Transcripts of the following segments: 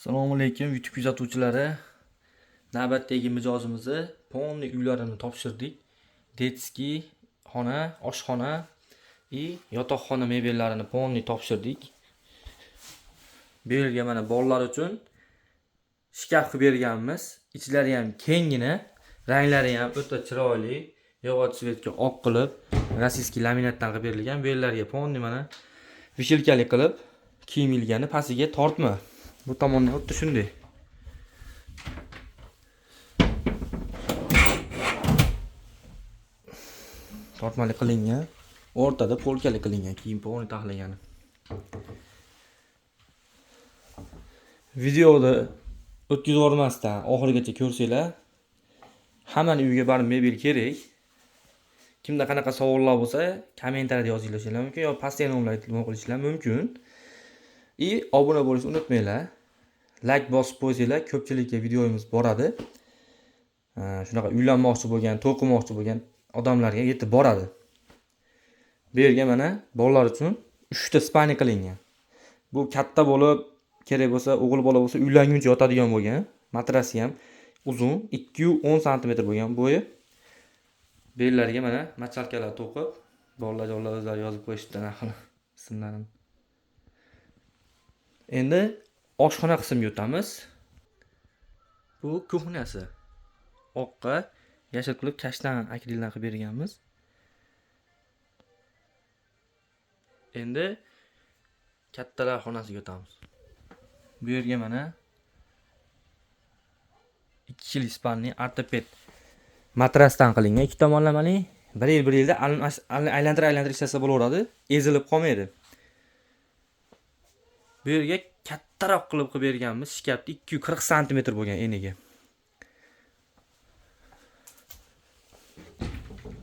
Assalomu alaykum YouTube kuzatuvchilari. Navbatdagi mijozimizni polniy uylarini topshirdik. Detskiy xona, oshxona va yotoqxona mebellarini polniy topshirdik. Bu yerga mana bolalar uchun shkaf qilib berganmiz. Ichlari ham kengina, ranglari ham o'ta chiroyli. Yog'och svetga oq qilib, rossiyskiy laminatdan qilib berilgan. Bu yerlarga polniy mana vishelkali qilib kiyim ilgani, pastiga tortma. Bu tomondan xuddi shunday. Tortmali qilingan, o'rtada polkali qilingan, kiyim polni taxlagani. Videoda o'tkazib yubormasdan oxirigacha ko'rsanglar, hammaning uyiga baribir mebel kerak. Kimda qanaqa savollar bo'lsa, kommentariyada yozinglar mumkin yoki pastga nomlarga telefon qilishlar mumkin. Obuna bo'lishni unutmanglar. Like bosib qo'ysanglar, ko'pchilikka videomiz boradi. Shunaqa uylanmoqchi bo'lgan, to'y qilmoqchi bo'lgan odamlarga yetib boradi. Bu yerga mana bolalar uchun 3 ta spalni qilingan. Bu katta bo'lib, kerak bo'lsa, o'g'il bola bo'lsa uylanguncha yotadigan bo'lgan. Matrasi ham uzun, 210 sm bo'lgan bo'yi. Bellarga mana machalkalar to'qib, bolalar o'zlari yozib qo'yishdi ismlarini. Endi oshxona qismiga o'tamiz. Bu kuxnyasi. Oqqa yashil qilib kashtan akrildan qilib berganmiz. Endi kattalar xonasiga o'tamiz. Bu yerga mana 2 kishilik spalni ortoped matrasdan qilingan, 2 tomonlamali, bir yilda aylantirib ishlasa bo'laveradi, ezilib qolmaydi. Bu yerga kattaroq qilib berganmiz, shkafni 240 sm bo'lgan eniga.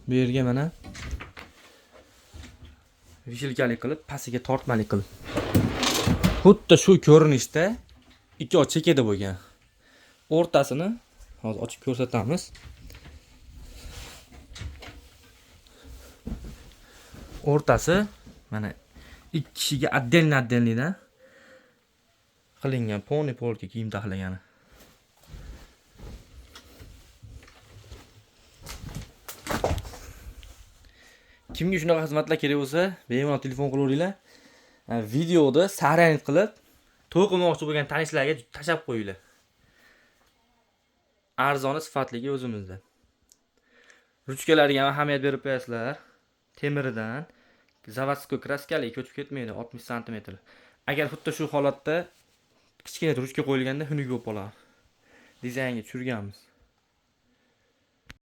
Bu yerga mana vishelkali qilib, pastiga tortmali qilib. Xuddi shu ko'rinishda 2 och chekada bo'lgan. O'rtasini hozir ochib ko'rsatamiz. O'rtasi mana 2 kishiga отдельно-отдельно qilingan, polniy polka kiyim taxlagani. Kimga shunaqa xizmatlar kerak bo'lsa, bemalol telefon qilaveringlar. Videoda sarang qilib, to'y qilmoqchi bo'lgan tanishlarga tashab qo'yinglar. Arzoni sifatligi o'zimizda. Ruchkalariga ham ahamiyat berib qo'yasizlar. Temirdan, zavodskoy kraskali ko'chib ketmaydi, 60 sm. Agar xuddi shu holatda kichkina ruchka qo'yilganda xunuk bo'lib qoladi. Dizaynga tushirganmiz.